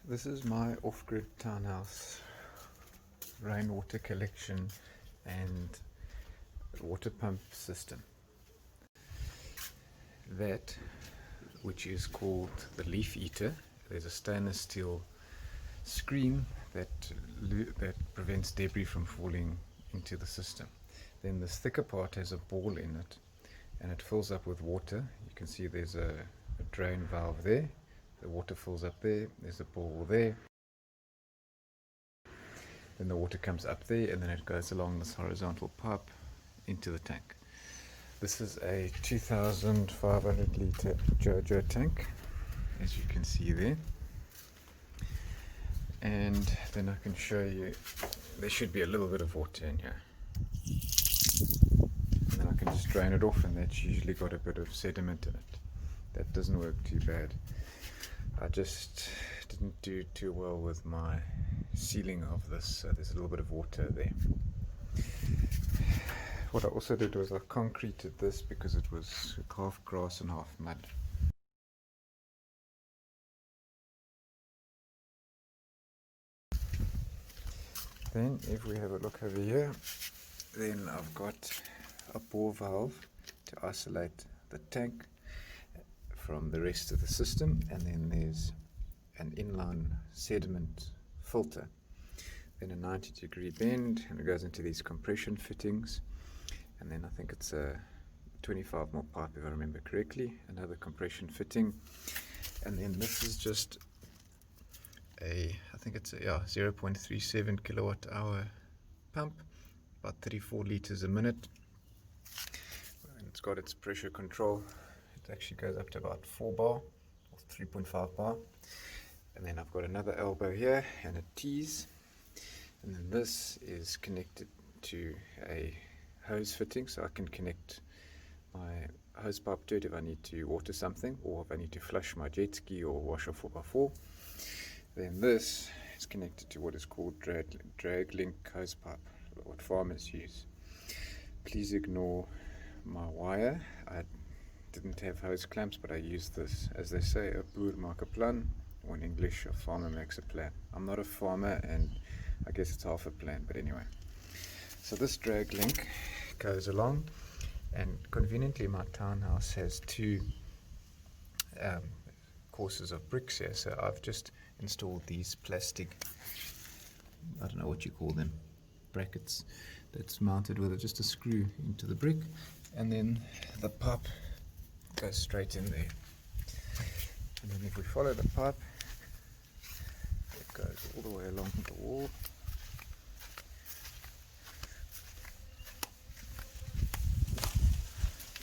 This is my off-grid townhouse rainwater collection and water pump system. That, which is called the leaf eater, there's a stainless steel screen that prevents debris from falling into the system. Then this thicker part has a ball in it and it fills up with water. You can see there's a drain valve there. The water fills up there, there's a ball there. Then the water comes up there and then it goes along this horizontal pipe into the tank. This is a 2,500 litre Jojo tank, as you can see there. And then I can show you, there should be a little bit of water in here. And then I can just drain it off, and that's usually got a bit of sediment in it. That doesn't work too bad. I just didn't do too well with my sealing of this, so there's a little bit of water there. What I also did was I concreted this because it was half grass and half mud. Then if we have a look over here, then I've got a bore valve to isolate the tank from the rest of the system, and then there's an inline sediment filter, then a 90-degree bend, and it goes into these compression fittings, and then I think it's a 25 mil pipe if I remember correctly, another compression fitting, and then this is just I think it's a 0.37 kilowatt hour pump, about 34 liters a minute, and it's got its pressure control. It actually goes up to about 4 bar or 3.5 bar. And then I've got another elbow here and a tease, and then this is connected to a hose fitting, so I can connect my hose pipe to it if I need to water something, or if I need to flush my jet ski or wash a 4x4. Then this is connected to what is called drag link hose pipe, what farmers use. Please ignore my wire. I didn't have hose clamps, but I used this, as they say, a boer maak 'n plan, or in English, a farmer makes a plan. I'm not a farmer, and I guess it's half a plan, but anyway. So this drag link goes along, and conveniently my townhouse has two courses of bricks here, so I've just installed these plastic, I don't know what you call them, brackets, that's mounted with just a screw into the brick, and then the pipe goes straight in there. And then if we follow the pipe, it goes all the way along the wall.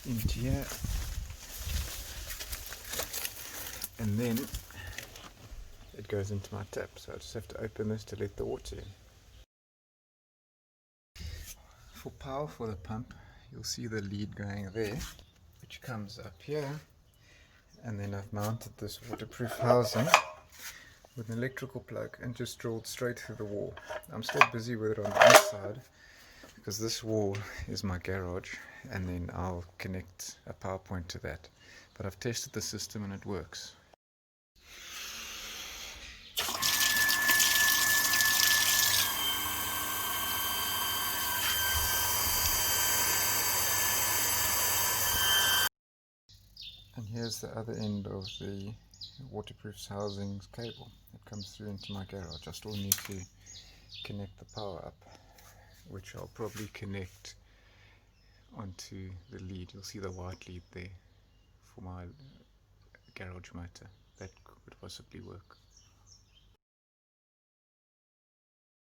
Into here. And then it goes into my tap, so I just have to open this to let the water in. For power for the pump, you'll see the lead going there, which comes up here, and then I've mounted this waterproof housing with an electrical plug and just drilled straight through the wall. I'm still busy with it on the inside because this wall is my garage, and then I'll connect a power point to that. But I've tested the system and it works. And here's the other end of the waterproof housing's cable. It comes through into my garage. I still need to connect the power up, which I'll probably connect onto the lead. You'll see the white lead there for my garage motor. That could possibly work.